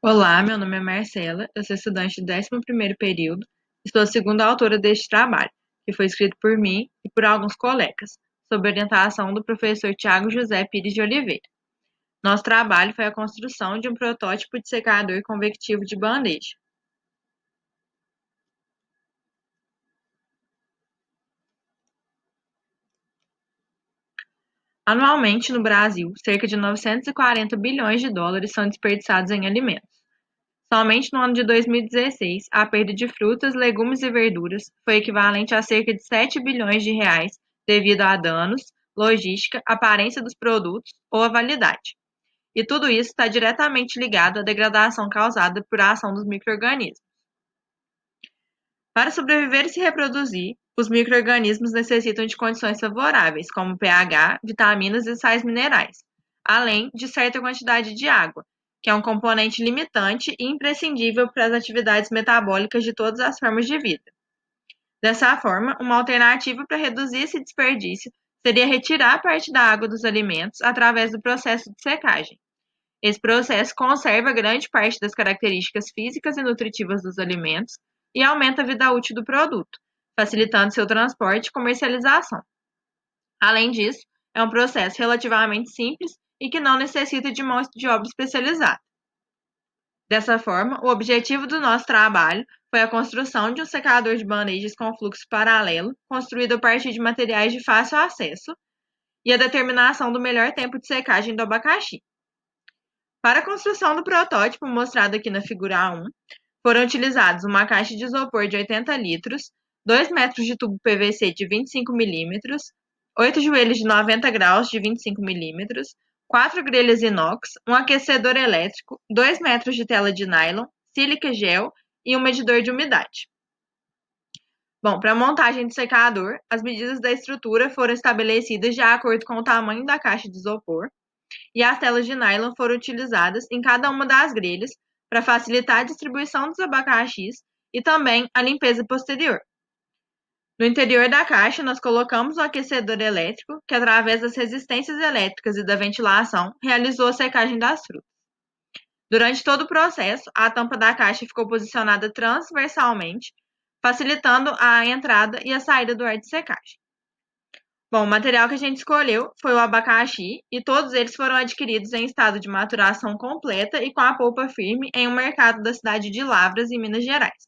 Olá, meu nome é Marcela, eu sou estudante do 11º período e sou a segunda autora deste trabalho, que foi escrito por mim e por alguns colegas, sob orientação do professor Tiago José Pires de Oliveira. Nosso trabalho foi a construção de um protótipo de secador convectivo de bandeja. Anualmente, no Brasil, cerca de 940 bilhões de dólares são desperdiçados em alimentos. Somente no ano de 2016, a perda de frutas, legumes e verduras foi equivalente a cerca de 7 bilhões de reais devido a danos, logística, aparência dos produtos ou a validade. E tudo isso está diretamente ligado à degradação causada por a ação dos micro-organismos. Para sobreviver e se reproduzir, os micro-organismos necessitam de condições favoráveis, como pH, vitaminas e sais minerais, além de certa quantidade de água, que é um componente limitante e imprescindível para as atividades metabólicas de todas as formas de vida. Dessa forma, uma alternativa para reduzir esse desperdício seria retirar parte da água dos alimentos através do processo de secagem. Esse processo conserva grande parte das características físicas e nutritivas dos alimentos e aumenta a vida útil do produto, facilitando seu transporte e comercialização. Além disso, é um processo relativamente simples e que não necessita de mão de obra especializada. Dessa forma, o objetivo do nosso trabalho foi a construção de um secador de bandejas com fluxo paralelo, construído a partir de materiais de fácil acesso, e a determinação do melhor tempo de secagem do abacaxi. Para a construção do protótipo mostrado aqui na figura A1, foram utilizados uma caixa de isopor de 80 litros, 2 metros de tubo PVC de 25 milímetros, 8 joelhos de 90 graus de 25 milímetros, 4 grelhas inox, um aquecedor elétrico, 2 metros de tela de nylon, sílica gel e um medidor de umidade. Bom, para a montagem do secador, as medidas da estrutura foram estabelecidas de acordo com o tamanho da caixa de isopor, e as telas de nylon foram utilizadas em cada uma das grelhas para facilitar a distribuição dos abacaxis e também a limpeza posterior. No interior da caixa, nós colocamos um aquecedor elétrico que, através das resistências elétricas e da ventilação, realizou a secagem das frutas. Durante todo o processo, a tampa da caixa ficou posicionada transversalmente, facilitando a entrada e a saída do ar de secagem. Bom, o material que a gente escolheu foi o abacaxi e todos eles foram adquiridos em estado de maturação completa e com a polpa firme em um mercado da cidade de Lavras, em Minas Gerais.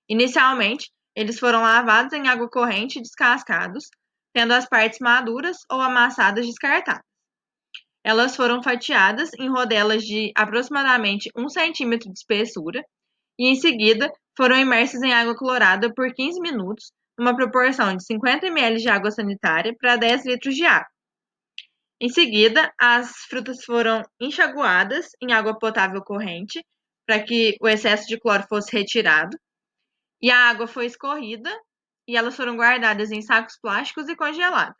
Inicialmente, eles foram lavados em água corrente e descascados, tendo as partes maduras ou amassadas descartadas. Elas foram fatiadas em rodelas de aproximadamente 1 centímetro de espessura e, em seguida, foram imersas em água clorada por 15 minutos, numa proporção de 50 ml de água sanitária para 10 litros de água. Em seguida, as frutas foram enxaguadas em água potável corrente para que o excesso de cloro fosse retirado, e a água foi escorrida e elas foram guardadas em sacos plásticos e congeladas.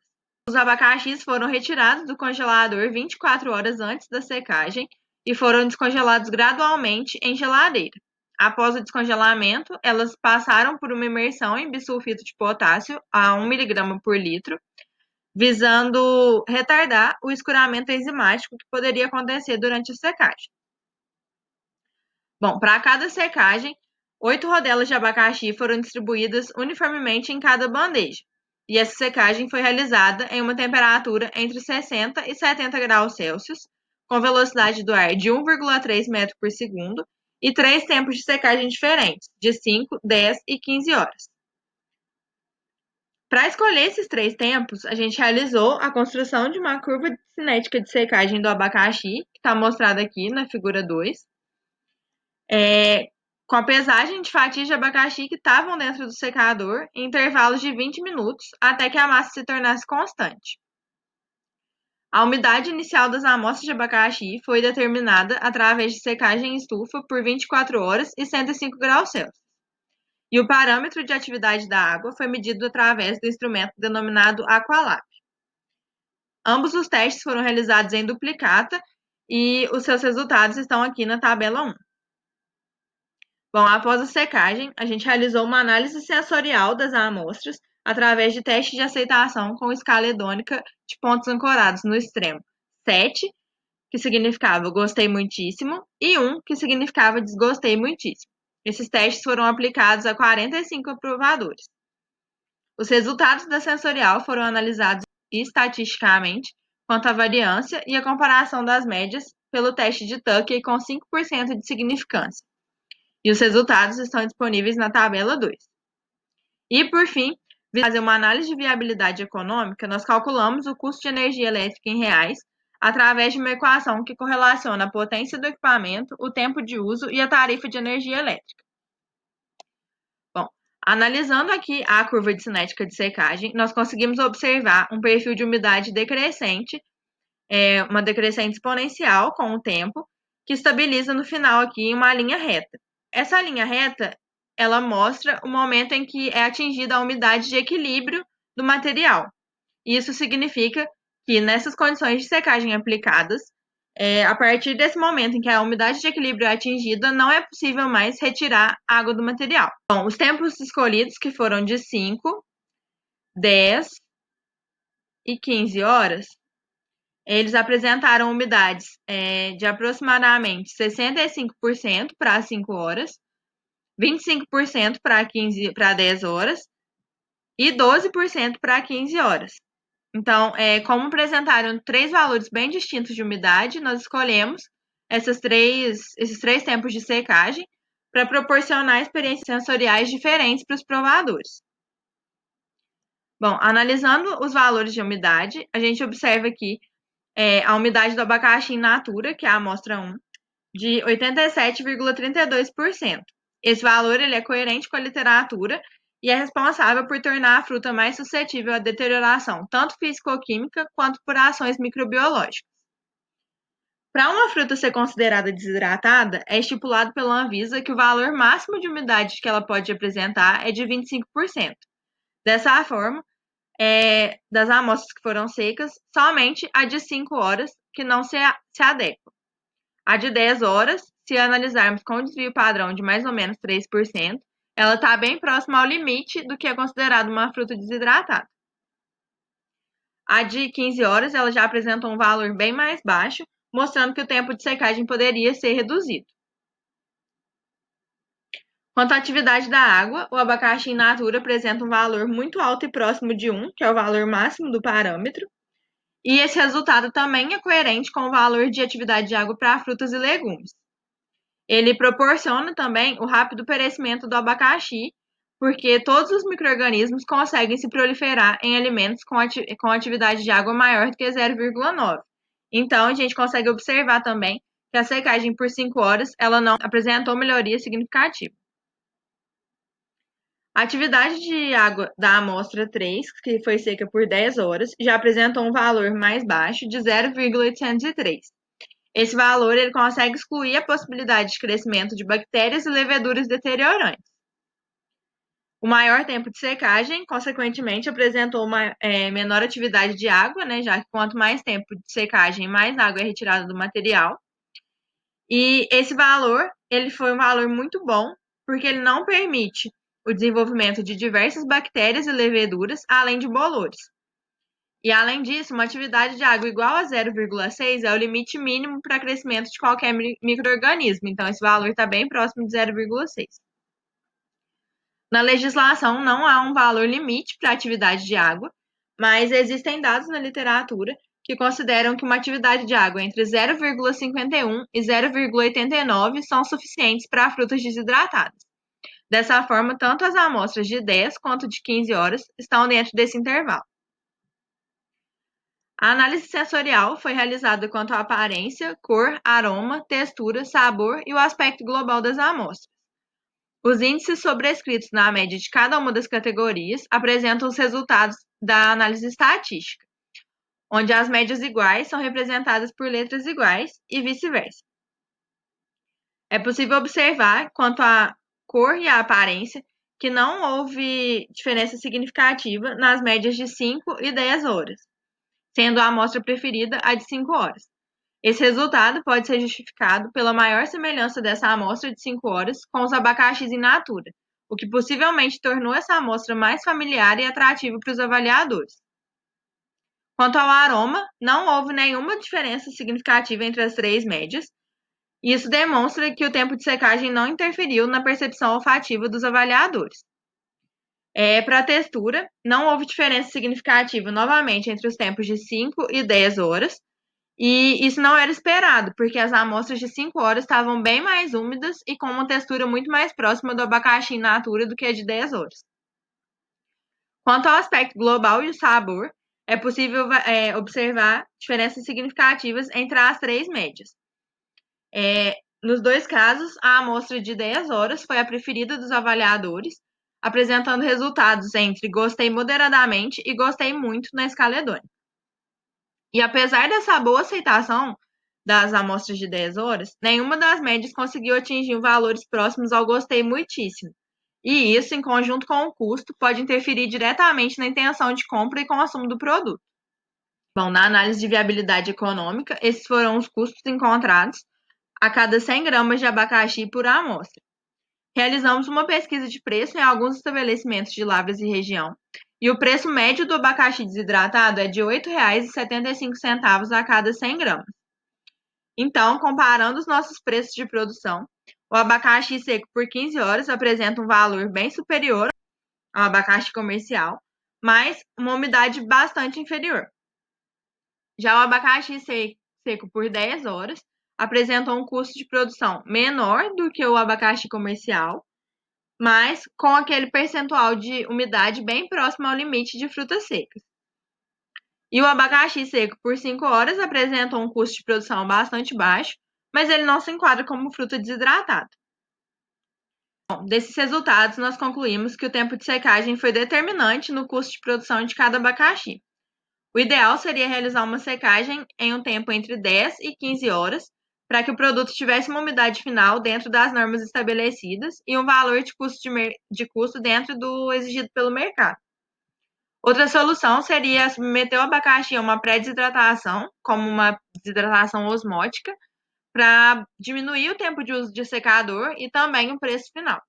Os abacaxis foram retirados do congelador 24 horas antes da secagem e foram descongelados gradualmente em geladeira. Após o descongelamento, elas passaram por uma imersão em bisulfito de potássio a 1 mg por litro, visando retardar o escuramento enzimático que poderia acontecer durante a secagem. Bom, para cada secagem, 8 rodelas de abacaxi foram distribuídas uniformemente em cada bandeja, e essa secagem foi realizada em uma temperatura entre 60 e 70 graus Celsius, com velocidade do ar de 1,3 metro por segundo e 3 tempos de secagem diferentes, de 5, 10 e 15 horas. Para escolher esses 3 tempos, a gente realizou a construção de uma curva cinética de secagem do abacaxi, que está mostrada aqui na figura 2, com a pesagem de fatias de abacaxi que estavam dentro do secador em intervalos de 20 minutos, até que a massa se tornasse constante. A umidade inicial das amostras de abacaxi foi determinada através de secagem em estufa por 24 horas e 105 graus Celsius. E o parâmetro de atividade da água foi medido através do instrumento denominado Aqualab. Ambos os testes foram realizados em duplicata e os seus resultados estão aqui na tabela 1. Bom, após a secagem, a gente realizou uma análise sensorial das amostras através de testes de aceitação com escala hedônica de pontos ancorados no extremo 7 que significava gostei muitíssimo, e 1, que significava desgostei muitíssimo. Esses testes foram aplicados a 45 aprovadores. Os resultados da sensorial foram analisados estatisticamente quanto à variância e a comparação das médias pelo teste de Tucker com 5% de significância. E os resultados estão disponíveis na tabela 2. E, por fim, fazer uma análise de viabilidade econômica, nós calculamos o custo de energia elétrica em reais através de uma equação que correlaciona a potência do equipamento, o tempo de uso e a tarifa de energia elétrica. Bom, analisando aqui a curva de cinética de secagem, nós conseguimos observar um perfil de umidade decrescente, uma decrescente exponencial com o tempo, que estabiliza no final aqui em uma linha reta. Essa linha reta, ela mostra o momento em que é atingida a umidade de equilíbrio do material. Isso significa que nessas condições de secagem aplicadas, a partir desse momento em que a umidade de equilíbrio é atingida, não é possível mais retirar água do material. Bom, os tempos escolhidos, que foram de 5, 10 e 15 horas, eles apresentaram umidades de aproximadamente 65% para 5 horas, 25% para 10 horas e 12% para 15 horas. Então, como apresentaram 3 valores bem distintos de umidade, nós escolhemos esses três tempos de secagem para proporcionar experiências sensoriais diferentes para os provadores. Bom, analisando os valores de umidade, a gente observa aqui a umidade do abacaxi in natura, que é a amostra 1, de 87,32%. Esse valor ele é coerente com a literatura e é responsável por tornar a fruta mais suscetível à deterioração, tanto físico-química quanto por ações microbiológicas. Para uma fruta ser considerada desidratada, é estipulado pela Anvisa que o valor máximo de umidade que ela pode apresentar é de 25%. Dessa forma, das amostras que foram secas, somente a de 5 horas que não se adequa. A de 10 horas, se analisarmos com desvio padrão de mais ou menos 3%, ela está bem próxima ao limite do que é considerado uma fruta desidratada. A de 15 horas, ela já apresentou um valor bem mais baixo, mostrando que o tempo de secagem poderia ser reduzido. Quanto à atividade da água, o abacaxi in natura apresenta um valor muito alto e próximo de 1, que é o valor máximo do parâmetro, e esse resultado também é coerente com o valor de atividade de água para frutas e legumes. Ele proporciona também o rápido perecimento do abacaxi, porque todos os micro-organismos conseguem se proliferar em alimentos com atividade de água maior do que 0,9. Então, a gente consegue observar também que a secagem por 5 horas ela não apresentou melhoria significativa. A atividade de água da amostra 3, que foi seca por 10 horas, já apresentou um valor mais baixo de 0,803. Esse valor ele consegue excluir a possibilidade de crescimento de bactérias e leveduras deteriorantes. O maior tempo de secagem, consequentemente, apresentou uma menor atividade de água, né, já que quanto mais tempo de secagem, mais água é retirada do material. E esse valor ele foi um valor muito bom, porque ele não permite o desenvolvimento de diversas bactérias e leveduras, além de bolores. E, além disso, uma atividade de água igual a 0,6 é o limite mínimo para crescimento de qualquer micro-organismo. Então, esse valor está bem próximo de 0,6. Na legislação, não há um valor limite para a atividade de água, mas existem dados na literatura que consideram que uma atividade de água entre 0,51 e 0,89 são suficientes para frutas desidratadas. Dessa forma, tanto as amostras de 10 quanto de 15 horas estão dentro desse intervalo. A análise sensorial foi realizada quanto à aparência, cor, aroma, textura, sabor e o aspecto global das amostras. Os índices sobrescritos na média de cada uma das categorias apresentam os resultados da análise estatística, onde as médias iguais são representadas por letras iguais e vice-versa. É possível observar, quanto à cor e à aparência, que não houve diferença significativa nas médias de 5 e 10 horas, sendo a amostra preferida a de 5 horas. Esse resultado pode ser justificado pela maior semelhança dessa amostra de 5 horas com os abacaxis in natura, o que possivelmente tornou essa amostra mais familiar e atrativa para os avaliadores. Quanto ao aroma, não houve nenhuma diferença significativa entre as três médias. Isso demonstra que o tempo de secagem não interferiu na percepção olfativa dos avaliadores. Para a textura, não houve diferença significativa novamente entre os tempos de 5 e 10 horas, e isso não era esperado, porque as amostras de 5 horas estavam bem mais úmidas e com uma textura muito mais próxima do abacaxi in natura do que a de 10 horas. Quanto ao aspecto global e o sabor, é possível observar diferenças significativas entre as três médias. Nos dois casos, a amostra de 10 horas foi a preferida dos avaliadores, apresentando resultados entre gostei moderadamente e gostei muito na escala hedônica. E apesar dessa boa aceitação das amostras de 10 horas, nenhuma das médias conseguiu atingir valores próximos ao gostei muitíssimo. E isso, em conjunto com o custo, pode interferir diretamente na intenção de compra e consumo do produto. Bom, na análise de viabilidade econômica, esses foram os custos encontrados a cada 100 gramas de abacaxi por amostra. Realizamos uma pesquisa de preço em alguns estabelecimentos de Lavras e região, e o preço médio do abacaxi desidratado é de R$ 8,75 a cada 100 gramas. Então, comparando os nossos preços de produção, o abacaxi seco por 15 horas apresenta um valor bem superior ao abacaxi comercial, mas uma umidade bastante inferior. Já o abacaxi seco por 10 horas apresenta um custo de produção menor do que o abacaxi comercial, mas com aquele percentual de umidade bem próximo ao limite de frutas secas. E o abacaxi seco por 5 horas apresenta um custo de produção bastante baixo, mas ele não se enquadra como fruta desidratada. Bom, desses resultados, nós concluímos que o tempo de secagem foi determinante no custo de produção de cada abacaxi. O ideal seria realizar uma secagem em um tempo entre 10 e 15 horas, para que o produto tivesse uma umidade final dentro das normas estabelecidas e um valor de custo dentro do exigido pelo mercado. Outra solução seria submeter o abacaxi a uma pré-desidratação, como uma desidratação osmótica, para diminuir o tempo de uso de secador e também o preço final.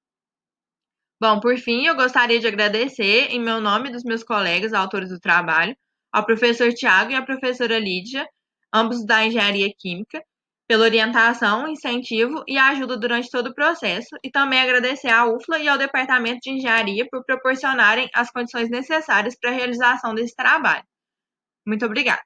Bom, por fim, eu gostaria de agradecer, em meu nome e dos meus colegas autores do trabalho, ao professor Tiago e à professora Lídia, ambos da Engenharia Química, pela orientação, incentivo e ajuda durante todo o processo, e também agradecer à UFLA e ao Departamento de Engenharia por proporcionarem as condições necessárias para a realização desse trabalho. Muito obrigada.